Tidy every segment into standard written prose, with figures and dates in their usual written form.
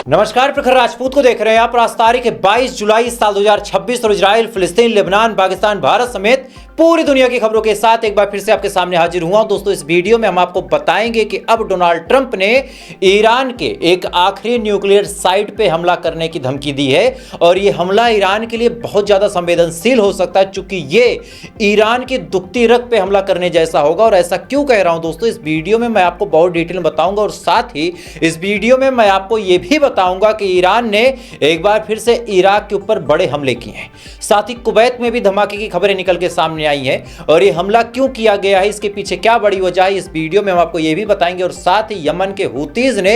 नमस्कार, प्रखर राजपूत को देख रहे हैं आप। आज तारीख है 22 जुलाई साल 2026 और इजराइल, फिलिस्तीन, लेबनान, पाकिस्तान, भारत समेत पूरी दुनिया की खबरों के साथ एक बार फिर से आपके सामने हाजिर हुआ हूं। दोस्तों, इस वीडियो में हम आपको बताएंगे कि अब डोनाल्ड ट्रंप ने ईरान के एक आखिरी न्यूक्लियर साइट पे हमला करने की धमकी दी है और ये हमला ईरान के लिए बहुत ज्यादा संवेदनशील हो सकता है, चूंकि ये ईरान की दुखती रग पे हमला करने जैसा होगा। और ऐसा क्यों कह रहा हूं दोस्तों, इस वीडियो में मैं आपको बहुत डिटेल में बताऊंगा और साथ ही इस वीडियो में मैं आपको यह भी बताऊंगा कि ईरान ने एक बार फिर से इराक के ऊपर बड़े हमले किए हैं। साथ ही कुवैत में भी धमाके की खबरें निकल के सामने आई हैं और ये हमला क्यों किया गया है, इसके पीछे क्या बड़ी वजह है, इस वीडियो में हम आपको यह भी बताएंगे। और साथ ही यमन के हूतीज ने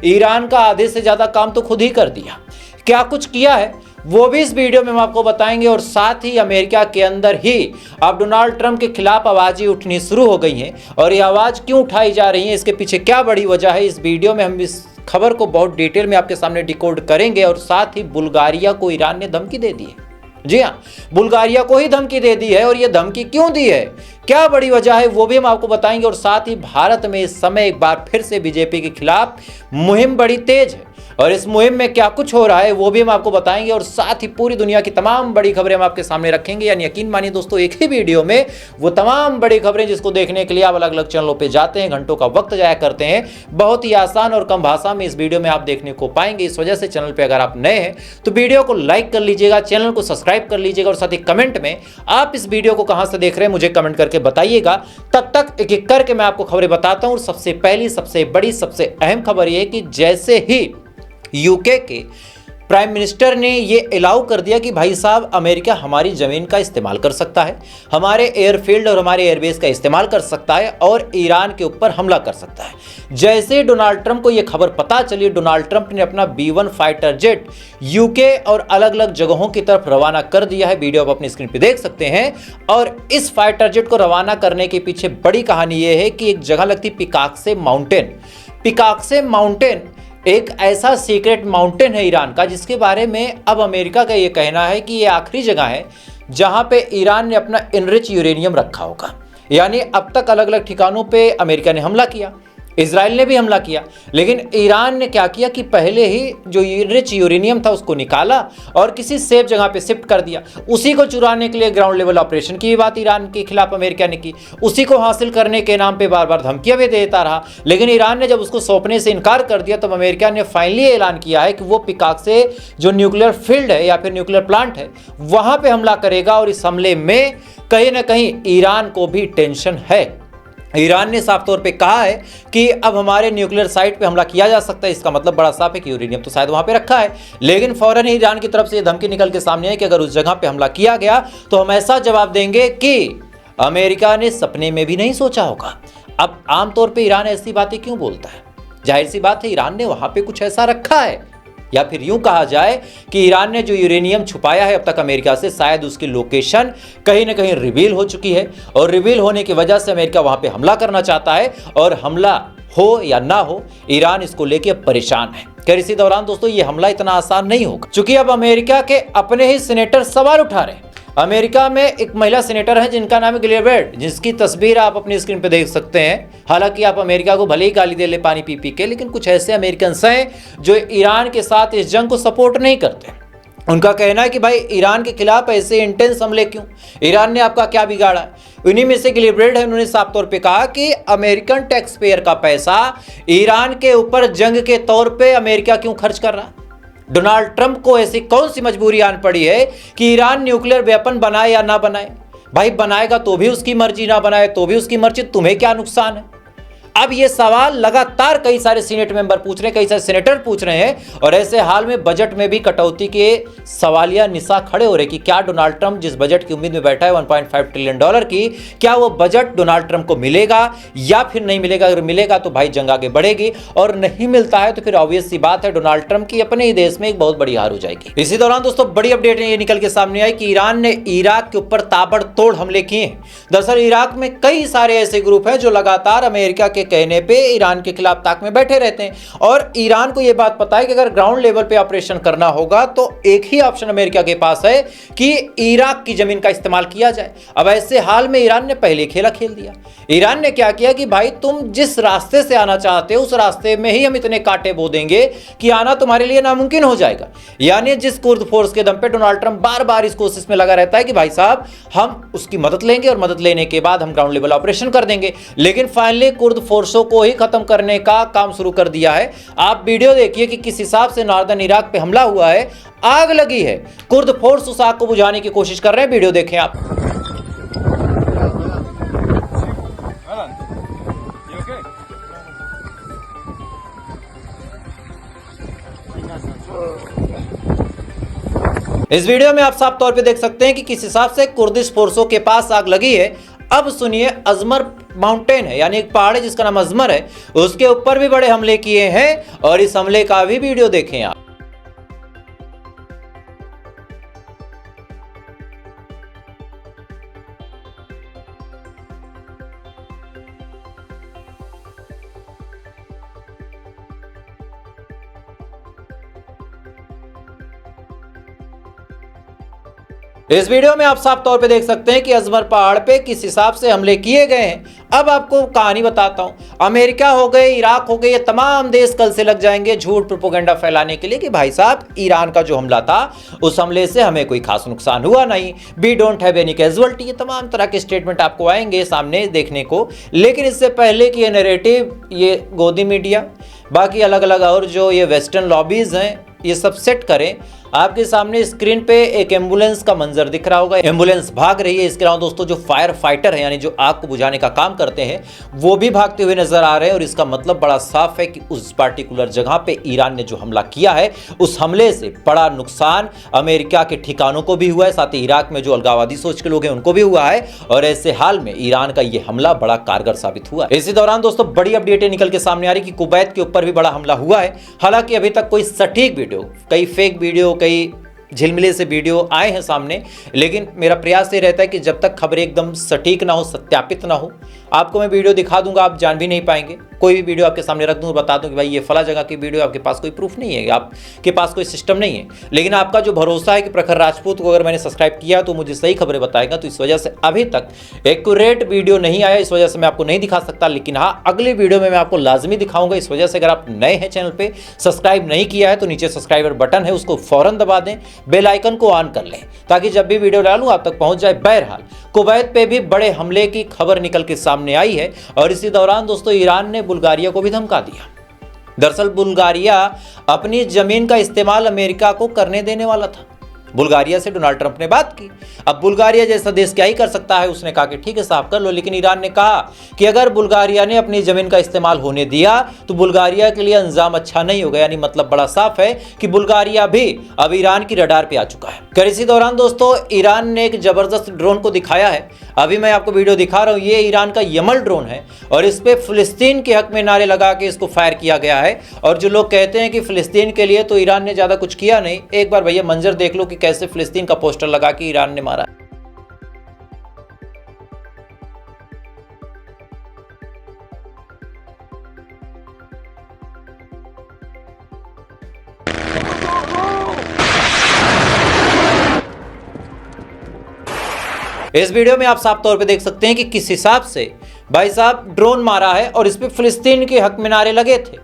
ईरान का आधे से ज्यादा काम तो खुद ही कर दिया, क्या कुछ किया है वो भी इस वीडियो में हम आपको बताएंगे। और साथ ही अमेरिका के अंदर ही अब डोनाल्ड ट्रंप के खिलाफ आवाजें उठनी शुरू हो गई हैं और ये आवाज क्यों उठाई जा रही है, इसके पीछे क्या बड़ी वजह है, इस वीडियो में हम इस खबर को बहुत डिटेल में आपके सामने डिकोड करेंगे। और साथ ही बुल्गारिया को ईरान ने धमकी दे दी है। जी हाँ, बुल्गारिया को ही धमकी दे दी है और ये धमकी क्यों दी है, क्या बड़ी वजह है, वो भी हम आपको बताएंगे। और साथ ही भारत में इस समय एक बार फिर से बीजेपी के खिलाफ मुहिम बड़ी तेज है और इस मुहिम में क्या कुछ हो रहा है वो भी हम आपको बताएंगे। और साथ ही पूरी दुनिया की तमाम बड़ी खबरें हम आपके सामने रखेंगे। यानी यकीन मानिए दोस्तों, एक ही वीडियो में वो तमाम बड़ी खबरें जिसको देखने के लिए आप अलग अलग चैनलों पे जाते हैं, घंटों का वक्त जाया करते हैं, बहुत ही आसान और कम भाषा में इस वीडियो में आप देखने को पाएंगे। इस वजह से चैनल पर अगर आप नए हैं तो वीडियो को लाइक कर लीजिएगा, चैनल को सब्सक्राइब कर लीजिएगा और साथ ही कमेंट में आप इस वीडियो को कहां से देख रहे हैं मुझे कमेंट करके बताइएगा। तब तक एक एक करके मैं आपको खबरें बताता हूं। सबसे पहली, सबसे बड़ी, सबसे अहम खबर यह कि जैसे ही यूके के प्राइम मिनिस्टर ने ये अलाउ कर दिया कि भाई साहब अमेरिका हमारी ज़मीन का इस्तेमाल कर सकता है, हमारे एयरफील्ड और हमारे एयरबेस का इस्तेमाल कर सकता है और ईरान के ऊपर हमला कर सकता है। जैसे डोनाल्ड ट्रंप को ये खबर पता चली, डोनाल्ड ट्रंप ने अपना B-1 फाइटर जेट यूके और अलग अलग जगहों की तरफ रवाना कर दिया है। वीडियो आप अपनी स्क्रीन पर देख सकते हैं। और इस फाइटर जेट को रवाना करने के पीछे बड़ी कहानी ये है कि एक जगह लगती पिकाक्से माउंटेन। पिकाक्से माउंटेन एक ऐसा सीक्रेट माउंटेन है ईरान का जिसके बारे में अब अमेरिका का ये कहना है कि ये आखिरी जगह है जहां पे ईरान ने अपना इनरिच यूरेनियम रखा होगा। यानी अब तक अलग अलग ठिकानों पे अमेरिका ने हमला किया, इजराइल ने भी हमला किया, लेकिन ईरान ने क्या किया कि पहले ही जो इनरिच यूरेनियम था उसको निकाला और किसी सेफ जगह पे शिफ्ट कर दिया। उसी को चुराने के लिए ग्राउंड लेवल ऑपरेशन की बात ईरान के खिलाफ अमेरिका ने की, उसी को हासिल करने के नाम पे बार बार धमकियां भी देता रहा। लेकिन ईरान ने जब उसको सौंपने से इनकार कर दिया तब अमेरिका ने फाइनली ऐलान किया है कि वो पिकाक्से जो न्यूक्लियर फील्ड है या फिर न्यूक्लियर प्लांट है वहां पर हमला करेगा। और इस हमले में कहीं ना कहीं ईरान को भी टेंशन है। ईरान ने साफ तौर पे कहा है कि अब हमारे न्यूक्लियर साइट पे हमला किया जा सकता है। इसका मतलब बड़ा साफ है कि यूरेनियम तो शायद वहां पे रखा है, लेकिन फौरन ही ईरान की तरफ से ये धमकी निकल के सामने है कि अगर उस जगह पे हमला किया गया तो हम ऐसा जवाब देंगे कि अमेरिका ने सपने में भी नहीं सोचा होगा। अब आमतौर पर ईरान ऐसी बातें क्यों बोलता है, जाहिर सी बात है ईरान ने वहां पर कुछ ऐसा रखा है, या फिर यूं कहा जाए कि ईरान ने जो यूरेनियम छुपाया है अब तक अमेरिका से, शायद उसकी लोकेशन कहीं ना कहीं रिवील हो चुकी है और रिवील होने की वजह से अमेरिका वहां पे हमला करना चाहता है। और हमला हो या ना हो, ईरान इसको लेके परेशान है। खैर, इसी दौरान दोस्तों ये हमला इतना आसान नहीं होगा, क्योंकि अब अमेरिका के अपने ही सीनेटर सवाल उठा रहे हैं। अमेरिका में एक महिला सीनेटर है जिनका नाम है गिलेबर्ट, जिसकी तस्वीर आप अपनी स्क्रीन पे देख सकते हैं। हालांकि आप अमेरिका को भले ही गाली दे ले पानी पी पी के, लेकिन कुछ ऐसे अमेरिकन हैं जो ईरान के साथ इस जंग को सपोर्ट नहीं करते। उनका कहना है कि भाई ईरान के खिलाफ ऐसे इंटेंस हमले क्यों, ईरान ने आपका क्या बिगाड़ा है। उन्हीं में से गिलेबर्ट है, उन्होंने साफ तौर पे कहा कि अमेरिकन टैक्स पेयर का पैसा ईरान के ऊपर जंग के तौर पर अमेरिका क्यों खर्च कर रहा है। डोनाल्ड ट्रंप को ऐसी कौन सी मजबूरी आन पड़ी है कि ईरान न्यूक्लियर वेपन बनाए या ना बनाए। भाई बनाएगा तो भी उसकी मर्जी, ना बनाए तो भी उसकी मर्जी, तुम्हें क्या नुकसान है। अब ये सवाल लगातार कई सारे सीनेट मेंबर पूछ रहे हैं, कई सारे सेनेटर पूछ रहे हैं और ऐसे हाल में बजट में भी कटौती के सवालिया निशा खड़े हो रहे कि क्या डोनाल्ड ट्रंप जिस बजट की उम्मीद में बैठा है 1.5 ट्रिलियन डॉलर की, क्या वो बजट डोनाल्ड ट्रंप को मिलेगा या फिर नहीं मिलेगा। अगर मिलेगा तो भाई जंग आगे बढ़ेगी और नहीं मिलता है तो फिर ऑब्वियस सी बात है डोनाल्ड ट्रंप की अपने ही देश में एक बहुत बड़ी हार हो जाएगी। इसी दौरान दोस्तों बड़ी अपडेट ये निकल के सामने आई कि ईरान ने इराक के ऊपर ताबड़तोड़ हमले किए हैं। दरअसल इराक में कई सारे ऐसे ग्रुप हैं जो लगातार अमेरिका के के कहने पे ईरान के खिलाफ ताक में बैठे रहते हैं। और ईरान को यह बात पता है कि अगर ग्राउंड लेवल पे ऑपरेशन करना होगा तो एक ही ऑप्शन अमेरिका के पास है कि इराक की जमीन का इस्तेमाल किया जाए। अब ऐसे हाल में ईरान ने पहले खेला खेल दिया। ईरान ने क्या किया कि भाई तुम जिस रास्ते से आना चाहते हो उस रास्ते में ही हम इतने कांटे बो देंगे कि आना तुम्हारे लिए नामुमकिन हो जाएगा। यानी जिस कुर्द फोर्स के दम पे डोनाल्ड ट्रंप बार बार इस कोशिश में लगा रहता है कि भाई साहब हम उसकी मदद लेंगे और मदद लेने के बाद हम ग्राउंड लेवल ऑपरेशन कर देंगे, लेकिन फाइनली कुर्द फोर्सों को ही खत्म करने का काम शुरू कर दिया है। आप वीडियो देखिए कि किस हिसाब से नॉर्दर्न इराक पे हमला हुआ है, आग लगी है, कुर्द फोर्स उस आग को बुझाने की कोशिश कर रहे हैं। वीडियो देखें आप। इस वीडियो में आप साफ तौर पे देख सकते हैं कि किस हिसाब से कुर्दिश फोर्सों के पास आग लगी है। अब सुनिए, अजमर माउंटेन है यानी एक पहाड़ है जिसका नाम अजमर है, उसके ऊपर भी बड़े हमले किए हैं और इस हमले का भी वीडियो देखें आप। इस वीडियो में आप साफ तौर पे देख सकते हैं कि अजमर पहाड़ पे किस हिसाब से हमले किए गए हैं। अब आपको कहानी बताता हूं। अमेरिका हो गए, इराक हो गए, ये तमाम देश कल से लग जाएंगे झूठ प्रोपेगेंडा फैलाने के लिए कि भाई साहब ईरान का जो हमला था उस हमले से हमें कोई खास नुकसान हुआ नहीं, we don't have any casualty. ये तमाम तरह के स्टेटमेंट आपको आएंगे सामने देखने को। लेकिन इससे पहले कि ये नैरेटिव, ये गोदी मीडिया, बाकी अलग अलग और जो ये वेस्टर्न लॉबीज हैं, ये सब सेट करें, आपके सामने स्क्रीन पे एक एम्बुलेंस का मंजर दिख रहा होगा। एम्बुलेंस भाग रही है। इसके अलावा दोस्तों जो फायर फाइटर है यानी जो आग को बुझाने का काम करते हैं वो भी भागते हुए नजर आ रहे हैं। और इसका मतलब बड़ा साफ है कि उस पार्टिकुलर जगह पे ईरान ने जो हमला किया है उस हमले से बड़ा नुकसान अमेरिका के ठिकानों को भी हुआ है, साथ ही इराक में जो अलगाववादी सोच के लोग हैं उनको भी हुआ है। और ऐसे हाल में ईरान का यह हमला बड़ा कारगर साबित हुआ है। इसी दौरान दोस्तों बड़ी अपडेटें निकल के सामने आ रही कि कुवैत के ऊपर भी बड़ा हमला हुआ है। हालांकि अभी तक कोई सटीक वीडियो, कई फेक वीडियो, कई झिलमिले से वीडियो आए हैं सामने, लेकिन मेरा प्रयास ये रहता है कि जब तक खबर एकदम सटीक ना हो, सत्यापित ना हो, आपको मैं वीडियो दिखा दूंगा, आप जान भी नहीं पाएंगे। कोई भी वीडियो आपके सामने रख दूं, बता दूं कि भाई ये फला जगह की वीडियो, आपके पास कोई प्रूफ नहीं है, आपके पास कोई सिस्टम नहीं है, लेकिन आपका जो भरोसा है कि प्रखर राजपूत को अगर मैंने सब्सक्राइब किया तो मुझे सही खबरें बताएगा, तो इस वजह से अभी तक एक्यूरेट वीडियो नहीं आया, इस वजह से मैं आपको नहीं दिखा सकता। लेकिन हाँ, अगली वीडियो में मैं आपको लाजमी दिखाऊंगा। इस वजह से अगर आप नए हैं चैनल पर, सब्सक्राइब नहीं किया है तो नीचे सब्सक्राइबर बटन है, उसको फौरन दबा दें, बेल आइकन को ऑन कर लें ताकि जब भी वीडियो डालूं आप तक पहुंच जाए। बहरहाल कुवैत पे भी बड़े हमले की खबर निकल के सामने आई है। और इसी दौरान दोस्तों ईरान ने बुल्गारिया को भी धमका दिया। दरअसल बुल्गारिया अपनी जमीन का इस्तेमाल अमेरिका को करने देने वाला था। बुल्गारिया से डोनाल्ड ट्रंप ने बात की। अब बुल्गारिया जैसा देश क्या ही कर सकता है, उसने कहा कि ठीक है साफ कर लो। लेकिन ईरान ने कहा कि अगर बुल्गारिया ने अपनी जमीन का इस्तेमाल होने दिया तो बुल्गारिया के लिए अंजाम अच्छा नहीं होगा। यानी मतलब बड़ा साफ है कि बुल्गारिया भी अब ईरान की रडार पे आ चुका है। कर इसी दौरान दोस्तों ईरान ने एक जबरदस्त ड्रोन को दिखाया है। अभी मैं आपको वीडियो दिखा रहा हूं, ये ईरान का यमल ड्रोन है और इस पे फिलिस्तीन के हक में नारे लगा के इसको फायर किया गया है। और जो लोग कहते हैं कि फिलिस्तीन के लिए तो ईरान ने ज्यादा कुछ किया नहीं, एक बार भैया मंजर देख लो कि कैसे फिलिस्तीन का पोस्टर लगा के ईरान ने मारा। इस वीडियो में आप साफ तौर पे देख सकते हैं कि किस हिसाब से भाई साहब ड्रोन मारा है और इस पे फिलिस्तीन के हक में नारे लगे थे।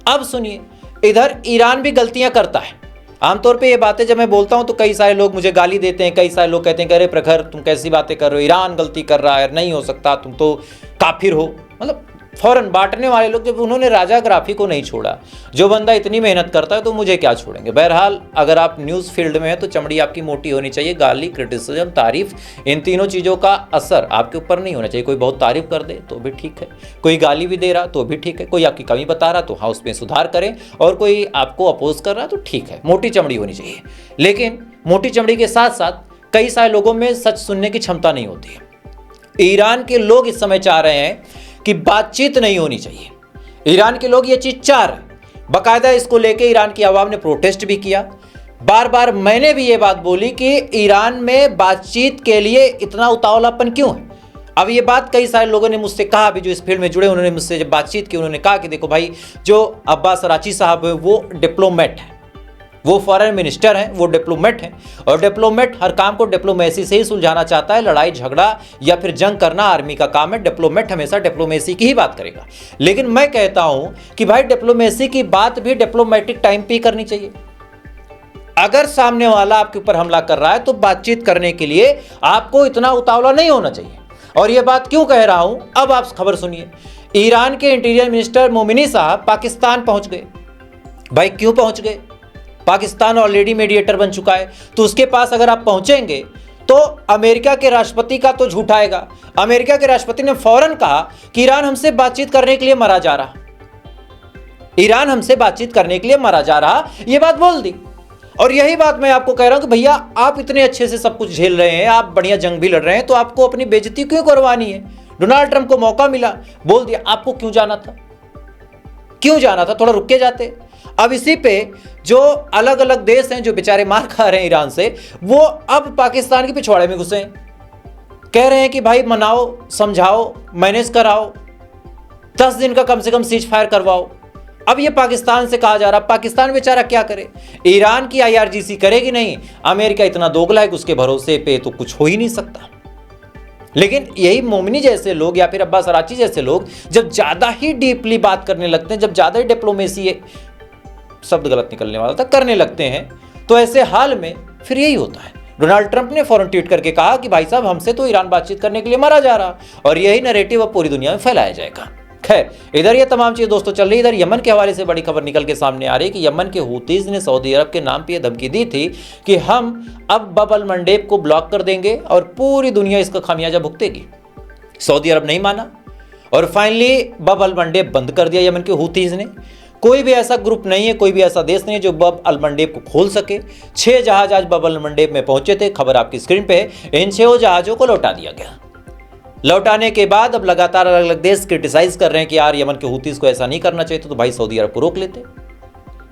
अब सुनिए, इधर ईरान भी गलतियां करता है। आमतौर पे ये बातें जब मैं बोलता हूं तो कई सारे लोग मुझे गाली देते हैं, कई सारे लोग कहते हैं कि अरे प्रखर तुम कैसी बातें कर रहे हो, ईरान गलती कर रहा है, नहीं हो सकता, तुम तो काफिर हो। मतलब फौरन बांटने वाले लोग, जब उन्होंने राजा ग्राफी को नहीं छोड़ा, जो बंदा इतनी मेहनत करता है तो मुझे क्या छोड़ेंगे। बहरहाल अगर आप न्यूज़ फील्ड में हैं तो चमड़ी आपकी मोटी होनी चाहिए। गाली, क्रिटिसिज्म, तारीफ, इन तीनों चीज़ों का असर आपके ऊपर नहीं होना चाहिए। कोई बहुत तारीफ कर दे तो भी ठीक है, कोई गाली भी दे रहा तो भी ठीक है, कोई आपकी कमी बता रहा तो हाँ उसमें सुधार करें, और कोई आपको अपोज कर रहा तो ठीक है, मोटी चमड़ी होनी चाहिए। लेकिन मोटी चमड़ी के साथ साथ कई सारे लोगों में सच सुनने की क्षमता नहीं होती है। ईरान के लोग इस समय चाह रहे हैं कि बातचीत नहीं होनी चाहिए। ईरान के लोग ये चीज चाह रहे हैं। बाकायदा इसको लेके ईरान की आवाम ने प्रोटेस्ट भी किया। बार बार मैंने भी ये बात बोली कि ईरान में बातचीत के लिए इतना उतावलापन क्यों है। अब ये बात कई सारे लोगों ने मुझसे कहा भी, जो इस फील्ड में जुड़े, उन्होंने मुझसे जब बातचीत की, उन्होंने कहा कि देखो भाई, जो अब्बास अराची साहब है वो डिप्लोमेट है, वो फॉरेन मिनिस्टर हैं, वो डिप्लोमेट हैं, और डिप्लोमेट हर काम को डिप्लोमेसी से ही सुलझाना चाहता है। लड़ाई झगड़ा या फिर जंग करना आर्मी का काम है, डिप्लोमेट हमेशा डिप्लोमेसी की ही बात करेगा। लेकिन मैं कहता हूं कि भाई डिप्लोमेसी की बात भी डिप्लोमेटिक टाइम पे ही करनी चाहिए। अगर सामने वाला आपके ऊपर हमला कर रहा है तो बातचीत करने के लिए आपको इतना उतावला नहीं होना चाहिए। और यह बात क्यों कह रहा हूं, अब आप खबर सुनिए। ईरान के इंटीरियर मिनिस्टर मोमिनी साहब पाकिस्तान पहुंच गए। भाई क्यों पहुंच गए? पाकिस्तान ऑलरेडी मीडिएटर बन चुका है, तो उसके पास अगर आप पहुंचेंगे तो अमेरिका के राष्ट्रपति का तो झूठ आएगा। अमेरिका के राष्ट्रपति ने फौरन कहा कि ईरान हमसे बातचीत करने के लिए मरा जा रहा, ईरान हमसे बातचीत करने के लिए मरा जा रहा, यह बात बोल दी। और यही बात मैं आपको कह रहा हूं कि भैया आप इतने अच्छे से सब कुछ झेल रहे हैं, आप बढ़िया जंग भी लड़ रहे हैं, तो आपको अपनी बेइज्जती क्यों करवानी है? डोनाल्ड ट्रंप को मौका मिला, बोल दिया। आपको क्यों जाना था? क्यों जाना था? थोड़ा रुक के जाते। अब इसी पे जो अलग अलग देश हैं जो बेचारे मार खा रहे हैं ईरान से, वो अब पाकिस्तान के पिछवाड़े में घुसे हैं, कह रहे हैं कि भाई मनाओ, समझाओ, मैनेज कराओ, 10 दिन का कम से कम सीज फायर करवाओ। अब ये पाकिस्तान से कहा जा रहा, पाकिस्तान बेचारा क्या करे? ईरान की IRGC करेगी नहीं, अमेरिका इतना दोगला है कि उसके भरोसे पे तो कुछ हो ही नहीं सकता। लेकिन यही मोमिनी जैसे लोग या फिर अब्बास अराची जैसे लोग जब ज्यादा ही डीपली बात करने लगते हैं, जब ज्यादा ही डिप्लोमेसी, शब्द गलत निकलने वाला था, करने लगते हैं, तो ऐसे हाल में फिर यही होता है। डोनाल्ड ट्रंप ने फौरन ट्वीट करके कहा कि भाई साहब हमसे तो ईरान बातचीत करने के लिए मारा जा रहा, और यही नैरेटिव अब पूरी दुनिया में फैलाया जाएगा। खैर, इधर ये तमाम चीज़ दोस्तों चल रही। इधर यमन के हवाले से बड़ी खबर निकल के सामने आ रही है कि यमन के हूतीज ने सऊदी अरब के नाम पे धमकी दी थी कि हम अब बब अल मंडेब को ब्लॉक कर देंगे और पूरी दुनिया इसका खामियाजा भुगतेगी। सऊदी अरब नहीं माना और फाइनली बब अल मंडेब बंद कर दिया यमन के हूतीज ने। कोई भी ऐसा ग्रुप नहीं है, कोई भी ऐसा देश नहीं है जो बब अल मंडेब को खोल सके। 6 जहाज आज बब अल मंडेब में पहुंचे थे, खबर आपकी स्क्रीन पे है। इन 6 जहाजों को लौटा दिया गया। लौटाने के बाद अब लगातार अलग अलग देश क्रिटिसाइज कर रहे हैं कि यार यमन के हूतीज को ऐसा नहीं करना चाहिए, तो भाई सऊदी अरब को रोक लेते।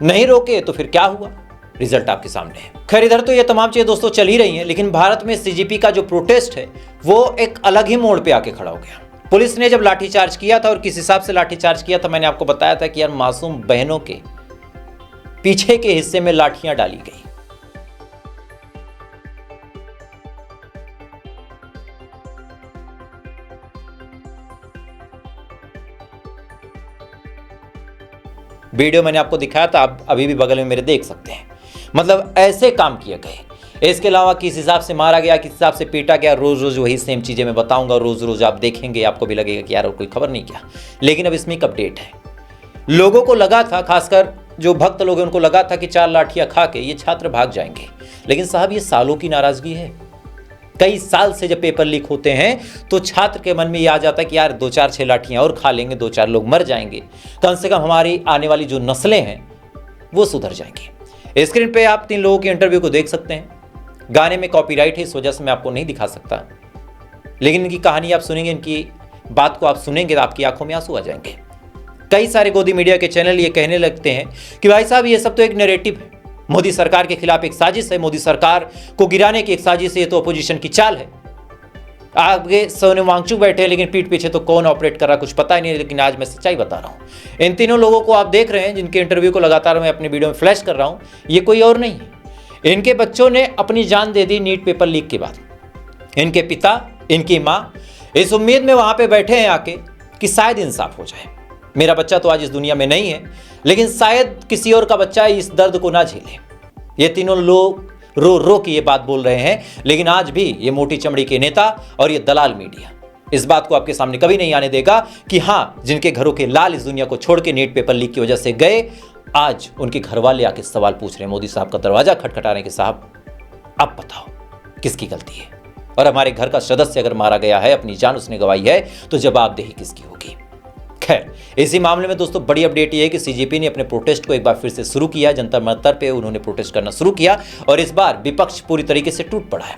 नहीं रोके तो फिर क्या हुआ, रिजल्ट आपके सामने है। खैर, इधर तो ये तमाम चीजें दोस्तों चल ही रही हैं, लेकिन भारत में CGP का जो प्रोटेस्ट है वो एक अलग ही मोड़ पे आके खड़ा हो गया। पुलिस ने जब लाठीचार्ज किया था, और किस हिसाब से लाठीचार्ज किया था मैंने आपको बताया था कि यार मासूम बहनों के पीछे के हिस्से में लाठियां डाली गई। वीडियो मैंने आपको दिखाया था, आप अभी भी बगल में मेरे देख सकते हैं। मतलब ऐसे काम किए गए। इसके अलावा किस हिसाब से मारा गया, किस हिसाब से पीटा गया, रोज रोज वही सेम चीजें मैं बताऊंगा, रोज रोज आप देखेंगे, आपको भी लगेगा कि यार और कोई खबर नहीं किया। लेकिन अब इसमें एक अपडेट है। लोगों को लगा था, खासकर जो भक्त लोग हैं उनको लगा था कि 4 लाठियां खा के ये छात्र भाग जाएंगे। लेकिन साहब ये सालों की नाराजगी है। कई साल से जब पेपर लीक होते हैं तो छात्र के मन में ये आ जाता है कि यार 2-4-6 लाठियां और खा लेंगे, 2-4 लोग मर जाएंगे, कम से कम हमारी आने वाली जो नस्लें हैं वो सुधर जाएंगी। स्क्रीन पे आप 3 लोगों के इंटरव्यू को देख सकते हैं। गाने में कॉपीराइट है, इस वजह से मैं आपको नहीं दिखा सकता, लेकिन इनकी कहानी आप सुनेंगे, इनकी बात को आप सुनेंगे तो आपकी आंखों में आंसू आ जाएंगे। कई सारे गोदी मीडिया के चैनल ये कहने लगते हैं कि भाई साहब ये सब तो एक नैरेटिव है, मोदी सरकार के खिलाफ एक साजिश है, मोदी सरकार को गिराने की एक साजिश है, ये तो अपोजिशन की चाल है। आगे सोनू वांगचुक बैठे हैं, लेकिन पीठ पीछे तो कौन ऑपरेट कर रहा कुछ पता ही नहीं। लेकिन आज मैं सच्चाई बता रहा हूं। इन तीनों लोगों को आप देख रहे हैं, जिनके इंटरव्यू को लगातार मैं अपनी वीडियो में फ्लैश कर रहा हूं, ये कोई और नहीं है। इनके बच्चों ने अपनी जान दे दी नीट पेपर लीक के बाद। इनके पिता, इनकी माँ इस उम्मीद में वहां पे बैठे हैं आके कि शायद इंसाफ हो जाए। मेरा बच्चा तो आज इस दुनिया में नहीं है, लेकिन शायद किसी और का बच्चा इस दर्द को ना झेले। ये तीनों लोग रो रो के ये बात बोल रहे हैं, लेकिन आज भी ये मोटी चमड़ी के नेता और ये दलाल मीडिया इस बात को आपके सामने कभी नहीं आने देगा कि हाँ, जिनके घरों के लाल इस दुनिया को छोड़ के नीट पेपर लीक की वजह से गए, आज उनके घर वाले आके सवाल पूछ रहे हैं, मोदी साहब का दरवाजा खटखटा रहे हैं कि साहब अब बताओ किसकी गलती है, और हमारे घर का सदस्य अगर मारा गया है, अपनी जान उसने गंवाई है, तो जवाबदेही किसकी होगी। खैर, इसी मामले में दोस्तों बड़ी अपडेट ये है कि CGP ने अपने प्रोटेस्ट को एक बार फिर से शुरू किया। जंतर मंतर पे उन्होंने प्रोटेस्ट करना शुरू किया और इस बार विपक्ष पूरी तरीके से टूट पड़ा है।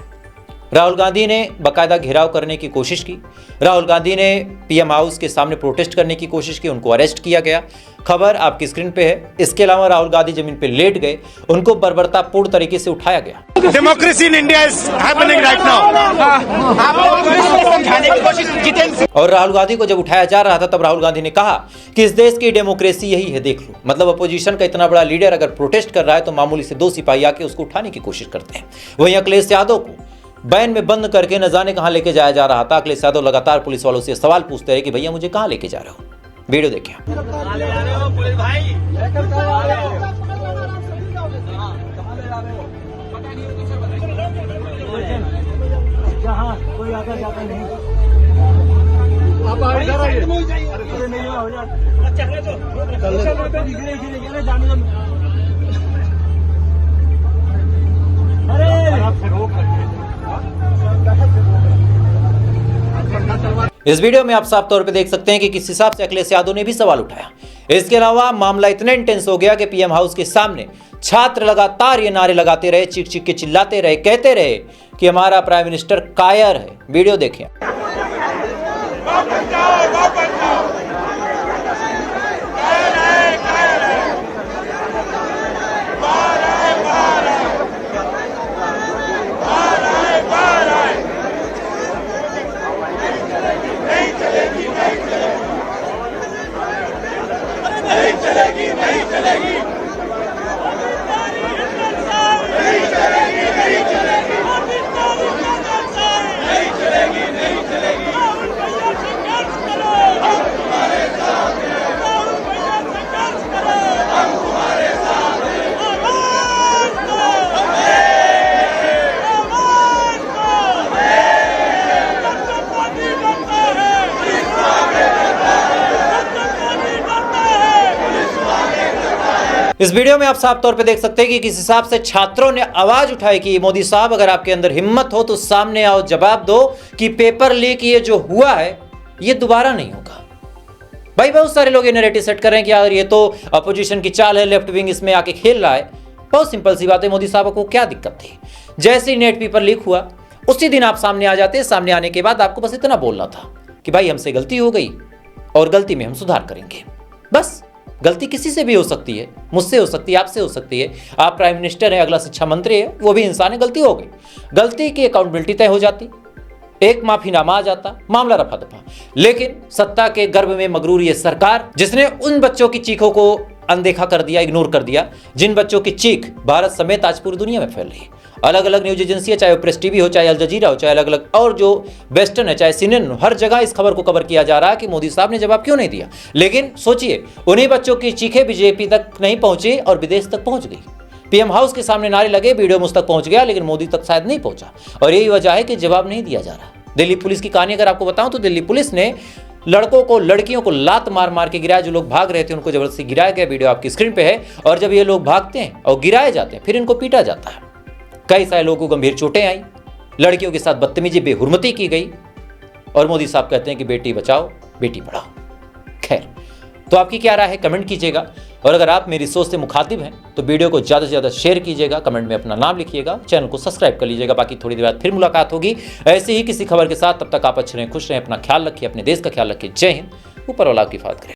राहुल गांधी ने बाकायदा घेराव करने की कोशिश की। राहुल गांधी ने पीएम हाउस के सामने प्रोटेस्ट करने की कोशिश की, उनको अरेस्ट किया गया। खबर आपकी स्क्रीन पे है। इसके अलावा राहुल गांधी जमीन पे लेट गए, उनको बर्बरतापूर्ण तरीके से उठाया गया। Democracy in India is happening right now. और राहुल गांधी को जब उठाया जा रहा था तब राहुल गांधी ने कहा कि इस देश की डेमोक्रेसी यही है, देख लो। मतलब अपोजिशन का इतना बड़ा लीडर अगर प्रोटेस्ट कर रहा है तो मामूली से 2 सिपाही आके उसको उठाने की कोशिश करते हैं। वहीं अखिलेश यादव को बैन में बंद करके न जाने कहां लेके जाया जा रहा था। अखिलेश यादव लगातार पुलिस वालों से सवाल पूछते रहे कि भैया मुझे कहां लेके जा रहे हो। वीडियो देखिए। कोई आता जाता नहीं। आप इधर आइए। नहीं हो जाए। इस वीडियो में आप साफ तौर पे देख सकते हैं कि किस हिसाब से अखिलेश यादव ने भी सवाल उठाया। इसके अलावा मामला इतना इंटेंस हो गया कि पीएम हाउस के सामने छात्र लगातार ये नारे लगाते रहे, चीख चीख के चिल्लाते रहे, कहते रहे कि हमारा प्राइम मिनिस्टर कायर है। वीडियो देखें। इस वीडियो में आप साफ तौर पे देख सकते हैं कि किस हिसाब से छात्रों ने आवाज उठाई कि मोदी साहब अगर आपके अंदर हिम्मत हो तो सामने आओ, जवाब दो कि पेपर लीक ये जो हुआ है ये दोबारा नहीं होगा। भाई बहुत सारे लोग ये नैरेटिव सेट कर रहे हैं कि यार ये तो अपोजिशन की चाल है, लेफ्ट विंग इसमें आके खेल रहा है। बहुत सिंपल सी बात है, मोदी साहब को क्या दिक्कत थी? जैसे ही नेट पेपर लीक हुआ उसी दिन आप सामने आ जाते। सामने आने के बाद आपको बस इतना बोलना था कि भाई हमसे गलती हो गई और गलती में हम सुधार करेंगे। बस गलती किसी से भी हो सकती है, मुझसे हो सकती है, आपसे हो सकती है। आप प्राइम मिनिस्टर है, अगला शिक्षा मंत्री है, वो भी इंसान है, गलती हो गई। गलती की अकाउंटेबिलिटी तय हो जाती, एक माफीनामा आ जाता, मामला रफा दफा। लेकिन सत्ता के गर्भ में मगरूर ये सरकार, जिसने उन बच्चों की चीखों को अनदेखा कर दिया, इग्नोर कर दिया, जिन बच्चों की चीख भारत समेत आज पूरी दुनिया में फैल रही है। अलग अलग न्यूज एजेंसियां, चाहे वो प्रेस टीवी हो, चाहे अल जजीरा हो, चाहे अलग अलग और जो वेस्टर्न है, चाहे सीएनएन हो, हर जगह इस खबर को कवर किया जा रहा है कि मोदी साहब ने जवाब क्यों नहीं दिया। लेकिन सोचिए, उन्हीं बच्चों की चीखें बीजेपी तक नहीं पहुंची और विदेश तक पहुंच गई। पीएम हाउस के सामने नारे लगे, वीडियो मुझ तक पहुंच गया, लेकिन मोदी तक शायद नहीं पहुंचा। और यही वजह है कि जवाब नहीं दिया जा रहा। दिल्ली पुलिस की कहानी अगर आपको बताऊं तो दिल्ली पुलिस ने लड़कों को, लड़कियों को लात मार मार के गिराया। जो लोग भाग रहे थे उनको जबरदस्ती गिराया गया। वीडियो आपकी स्क्रीन पे है। और जब ये लोग भागते हैं और गिराए जाते हैं फिर इनको पीटा जाता है। कई सारे लोगों को गंभीर चोटें आई, लड़कियों के साथ बदतमीजी, बेहुरमती की गई। और मोदी साहब कहते हैं कि बेटी बचाओ बेटी पढ़ाओ। खैर, तो आपकी क्या राय है कमेंट कीजिएगा। और अगर आप मेरी सोच से मुखातिब हैं तो वीडियो को ज़्यादा से ज़्यादा शेयर कीजिएगा, कमेंट में अपना नाम लिखिएगा, चैनल को सब्सक्राइब कर लीजिएगा। बाकी थोड़ी देर बाद फिर मुलाकात होगी ऐसे ही किसी खबर के साथ। तब तक आप अच्छे रहें, खुश रहें, अपना ख्याल रखिए, अपने देश का ख्याल रखिए। जय हिंद। ऊपर वाला आपकी हिफाजत करें।